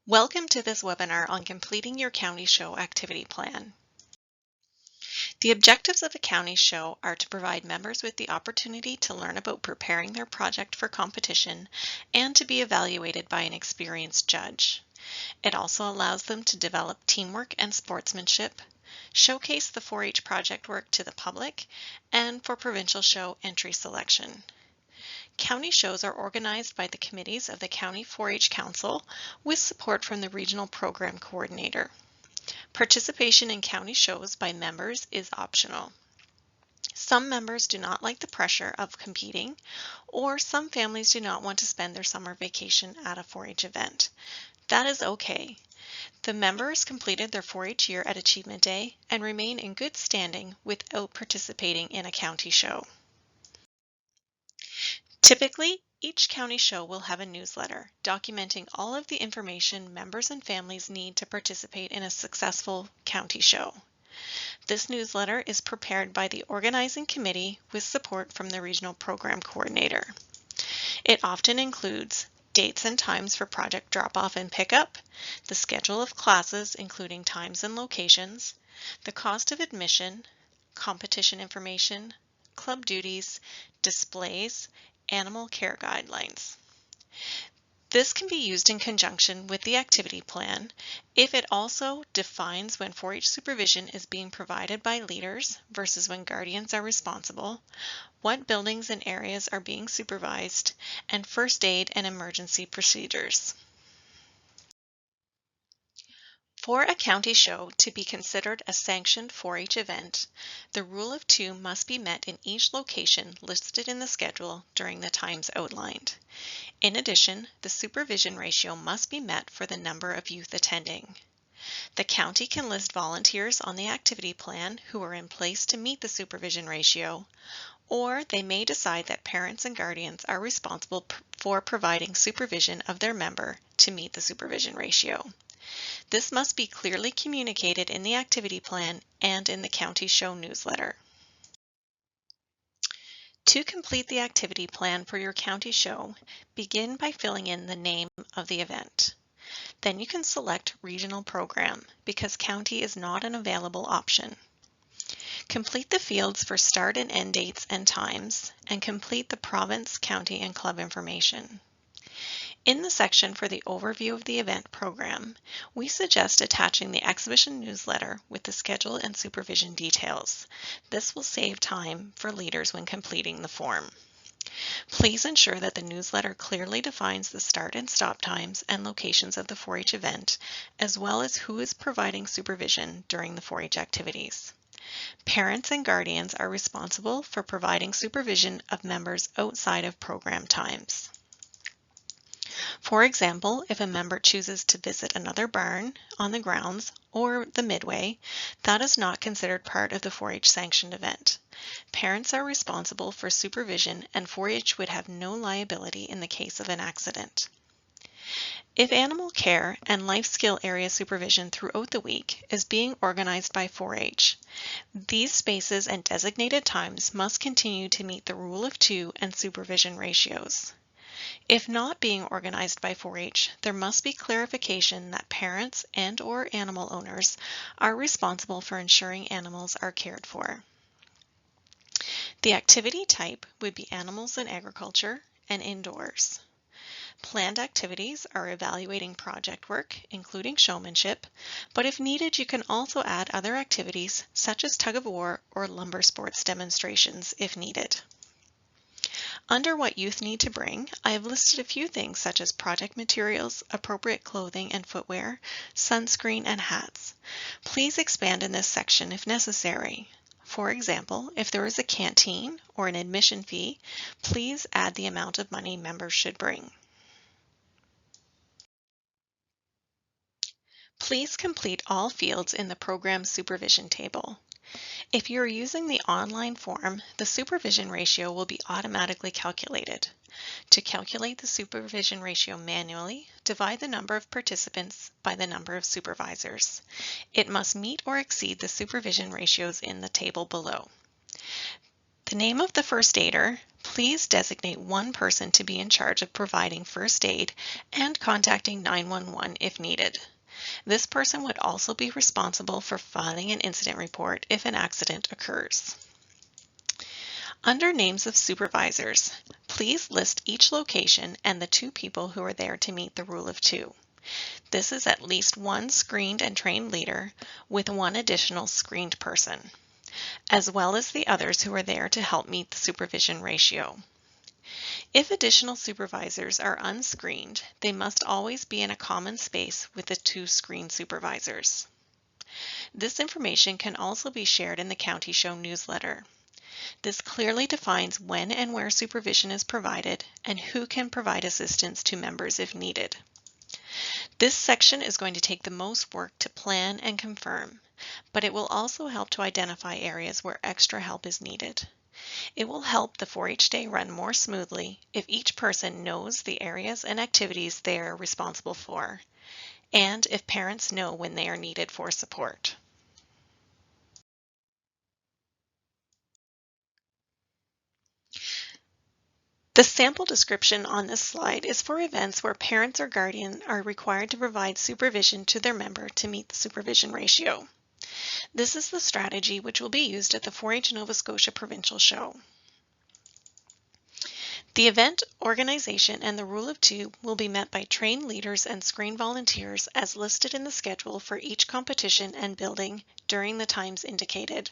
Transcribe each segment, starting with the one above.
Welcome to this webinar on completing your county show activity plan. The objectives of a county show are to provide members with the opportunity to learn about preparing their project for competition and to be evaluated by an experienced judge. It also allows them to develop teamwork and sportsmanship, showcase the 4-H project work to the public, and for provincial show entry selection. County shows are organized by the committees of the County 4-H Council with support from the Regional Program Coordinator. Participation in county shows by members is optional. Some members do not like the pressure of competing, or some families do not want to spend their summer vacation at a 4-H event. That is okay. The members completed their 4-H year at Achievement Day and remain in good standing without participating in a county show. Typically, each county show will have a newsletter documenting all of the information members and families need to participate in a successful county show. This newsletter is prepared by the organizing committee with support from the Regional Program Coordinator. It often includes dates and times for project drop-off and pickup, the schedule of classes including times and locations, the cost of admission, competition information, club duties, displays, animal care guidelines. This can be used in conjunction with the activity plan if it also defines when 4-H supervision is being provided by leaders versus when guardians are responsible, what buildings and areas are being supervised, and first aid and emergency procedures. For a county show to be considered a sanctioned 4-H event, the rule of 2 must be met in each location listed in the schedule during the times outlined. In addition, the supervision ratio must be met for the number of youth attending. The county can list volunteers on the activity plan who are in place to meet the supervision ratio, or they may decide that parents and guardians are responsible for providing supervision of their member to meet the supervision ratio. This must be clearly communicated in the activity plan and in the county show newsletter. To complete the activity plan for your county show, begin by filling in the name of the event. Then you can select Regional Program because county is not an available option. Complete the fields for start and end dates and times, and complete the province, county, and club information. In the section for the overview of the event program, we suggest attaching the exhibition newsletter with the schedule and supervision details. This will save time for leaders when completing the form. Please ensure that the newsletter clearly defines the start and stop times and locations of the 4-H event, as well as who is providing supervision during the 4-H activities. Parents and guardians are responsible for providing supervision of members outside of program times. For example, if a member chooses to visit another barn on the grounds or the midway, that is not considered part of the 4-H sanctioned event. Parents are responsible for supervision and 4-H would have no liability in the case of an accident. If animal care and life skill area supervision throughout the week is being organized by 4-H, these spaces and designated times must continue to meet the rule of 2 and supervision ratios. If not being organized by 4-H, there must be clarification that parents and/or animal owners are responsible for ensuring animals are cared for. The activity type would be animals and agriculture and indoors. Planned activities are evaluating project work, including showmanship, but if needed, you can also add other activities such as tug of war or lumber sports demonstrations if needed. Under what youth need to bring, I have listed a few things such as project materials, appropriate clothing and footwear, sunscreen, and hats. Please expand in this section if necessary. For example, if there is a canteen or an admission fee, please add the amount of money members should bring. Please complete all fields in the program supervision table. If you are using the online form, the supervision ratio will be automatically calculated. To calculate the supervision ratio manually, divide the number of participants by the number of supervisors. It must meet or exceed the supervision ratios in the table below. The name of the first aider, Please designate one person to be in charge of providing first aid and contacting 911 if needed. This person would also be responsible for filing an incident report if an accident occurs. Under names of supervisors, please list each location and the 2 people who are there to meet the rule of 2. This is at least 1 screened and trained leader with 1 additional screened person, as well as the others who are there to help meet the supervision ratio. If additional supervisors are unscreened, they must always be in a common space with the 2 screened supervisors. This information can also be shared in the County Show newsletter. This clearly defines when and where supervision is provided and who can provide assistance to members if needed. This section is going to take the most work to plan and confirm, but it will also help to identify areas where extra help is needed. It will help the 4-H day run more smoothly if each person knows the areas and activities they are responsible for, and if parents know when they are needed for support. The sample description on this slide is for events where parents or guardian are required to provide supervision to their member to meet the supervision ratio. This is the strategy which will be used at the 4-H Nova Scotia Provincial Show. The event, organization, and the rule of 2 will be met by trained leaders and screen volunteers as listed in the schedule for each competition and building during the times indicated.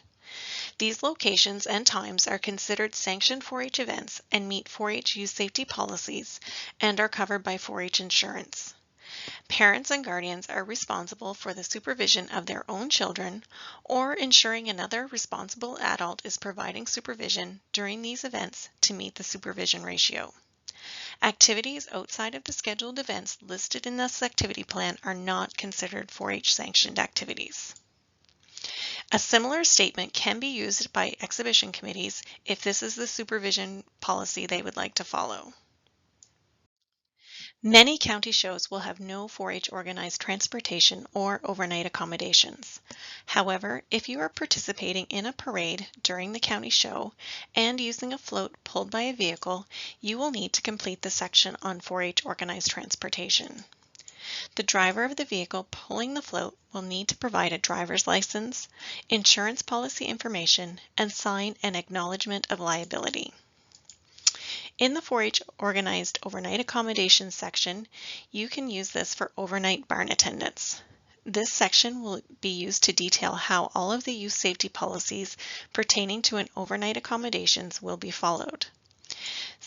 These locations and times are considered sanctioned 4-H events and meet 4-H youth safety policies and are covered by 4-H insurance. Parents and guardians are responsible for the supervision of their own children or ensuring another responsible adult is providing supervision during these events to meet the supervision ratio. Activities outside of the scheduled events listed in this activity plan are not considered 4-H sanctioned activities. A similar statement can be used by exhibition committees if this is the supervision policy they would like to follow. Many county shows will have no 4-H organized transportation or overnight accommodations. However, if you are participating in a parade during the county show and using a float pulled by a vehicle, you will need to complete the section on 4-H organized transportation. The driver of the vehicle pulling the float will need to provide a driver's license, insurance policy information, and sign an acknowledgement of liability. In the 4-H organized overnight accommodations section, you can use this for overnight barn attendance. This section will be used to detail how all of the youth safety policies pertaining to an overnight accommodations will be followed.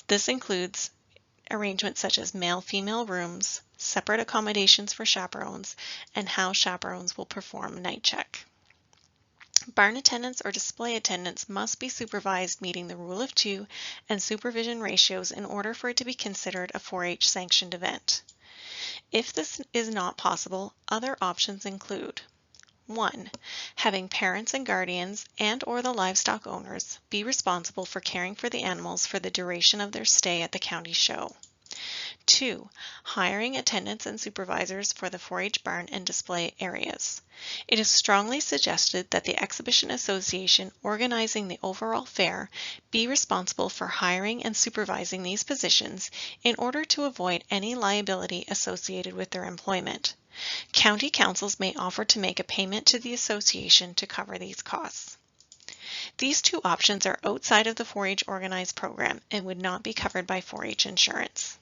This includes arrangements such as male-female rooms, separate accommodations for chaperones, and how chaperones will perform night check. Barn attendants or display attendants must be supervised meeting the rule of 2 and supervision ratios in order for it to be considered a 4-H sanctioned event. If this is not possible, other options include 1. Having parents and guardians and/or the livestock owners be responsible for caring for the animals for the duration of their stay at the county show. 2. Hiring attendants and supervisors for the 4-H barn and display areas. It is strongly suggested that the Exhibition Association organizing the overall fair be responsible for hiring and supervising these positions in order to avoid any liability associated with their employment. County councils may offer to make a payment to the association to cover these costs. These 2 options are outside of the 4-H organized program and would not be covered by 4-H insurance.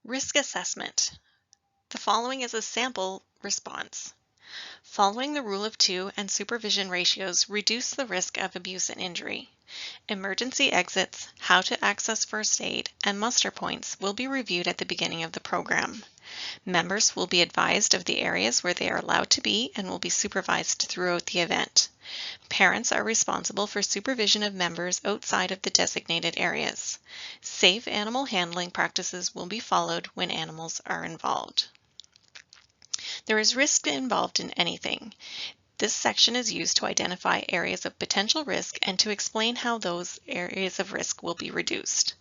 Risk assessment. The following is a sample response. Following the rule of 2 and supervision ratios reduce the risk of abuse and injury. Emergency exits, how to access first aid, and muster points will be reviewed at the beginning of the program. Members will be advised of the areas where they are allowed to be and will be supervised throughout the event. Parents are responsible for supervision of members outside of the designated areas. Safe animal handling practices will be followed when animals are involved. There is risk involved in anything. This section is used to identify areas of potential risk and to explain how those areas of risk will be reduced.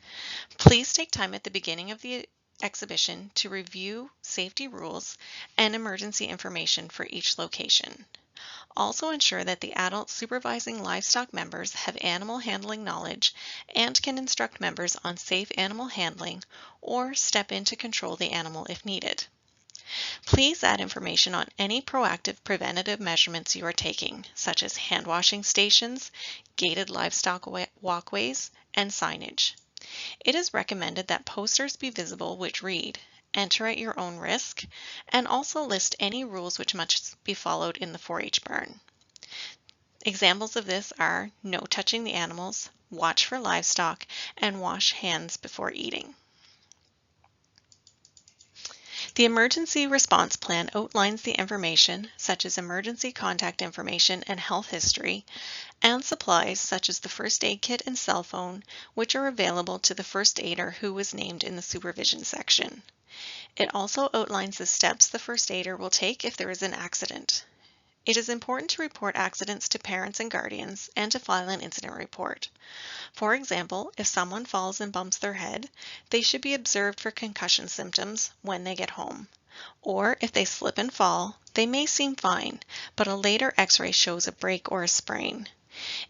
Please take time at the beginning of the exhibition to review safety rules and emergency information for each location. Also ensure that the adults supervising livestock members have animal handling knowledge and can instruct members on safe animal handling or step in to control the animal if needed. Please add information on any proactive preventative measurements you are taking, such as hand washing stations, gated livestock walkways, and signage. It is recommended that posters be visible which read, "Enter at your own risk," and also list any rules which must be followed in the 4-H barn. Examples of this are no touching the animals, watch for livestock, and wash hands before eating. The Emergency Response Plan outlines the information, such as emergency contact information and health history, and supplies such as the first aid kit and cell phone, which are available to the first aider who was named in the supervision section. It also outlines the steps the first aider will take if there is an accident. It is important to report accidents to parents and guardians and to file an incident report. For example, if someone falls and bumps their head, they should be observed for concussion symptoms when they get home. Or if they slip and fall, they may seem fine, but a later x-ray shows a break or a sprain.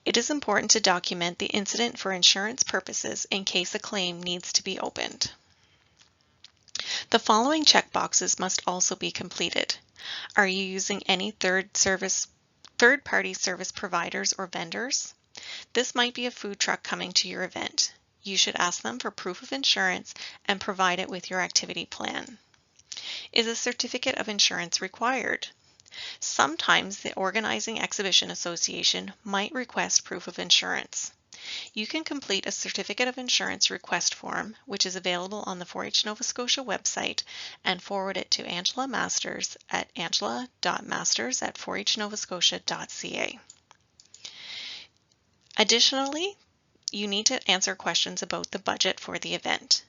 It is important to document the incident for insurance purposes in case a claim needs to be opened. The following checkboxes must also be completed. Are you using any third-party service providers or vendors? This might be a food truck coming to your event. You should ask them for proof of insurance and provide it with your activity plan. Is a certificate of insurance required? Sometimes the organizing exhibition association might request proof of insurance. You can complete a certificate of insurance request form, which is available on the 4-H Nova Scotia website, and forward it to Angela Masters at angela.masters@4hnovascotia.ca. Additionally, you need to answer questions about the budget for the event.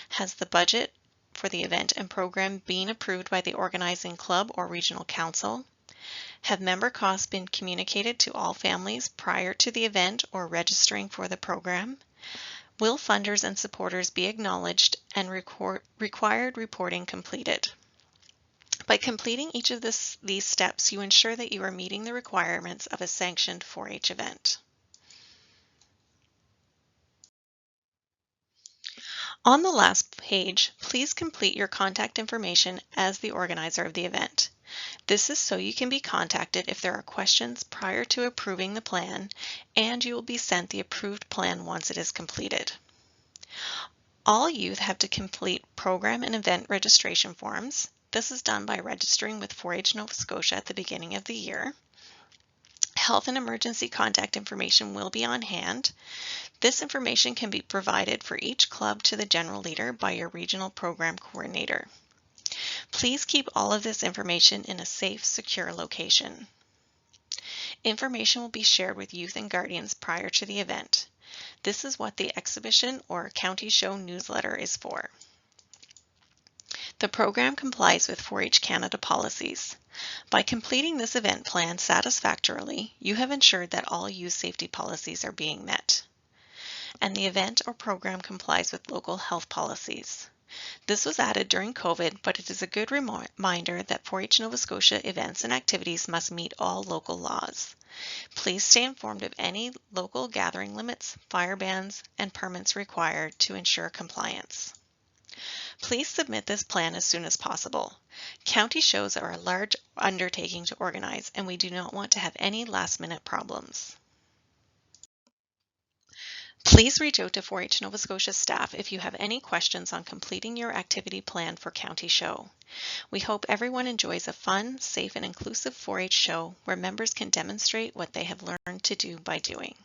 Has the budget for the event and program been approved by the organizing club or regional council? Have member costs been communicated to all families prior to the event or registering for the program? Will funders and supporters be acknowledged and required reporting completed? By completing each of these steps, you ensure that you are meeting the requirements of a sanctioned 4-H event. On the last page, please complete your contact information as the organizer of the event. This is so you can be contacted if there are questions prior to approving the plan, and you will be sent the approved plan once it is completed. All youth have to complete program and event registration forms. This is done by registering with 4-H Nova Scotia at the beginning of the year. Health and emergency contact information will be on hand. This information can be provided for each club to the general leader by your regional program coordinator. Please keep all of this information in a safe, secure location. Information will be shared with youth and guardians prior to the event. This is what the exhibition or county show newsletter is for. The program complies with 4-H Canada policies. By completing this event plan satisfactorily, you have ensured that all youth safety policies are being met, and the event or program complies with local health policies. This was added during COVID, but it is a good reminder that 4-H Nova Scotia events and activities must meet all local laws. Please stay informed of any local gathering limits, fire bans, and permits required to ensure compliance. Please submit this plan as soon as possible. County shows are a large undertaking to organize, and we do not want to have any last-minute problems. Please reach out to 4-H Nova Scotia staff if you have any questions on completing your activity plan for County Show. We hope everyone enjoys a fun, safe, and inclusive 4-H show where members can demonstrate what they have learned to do by doing.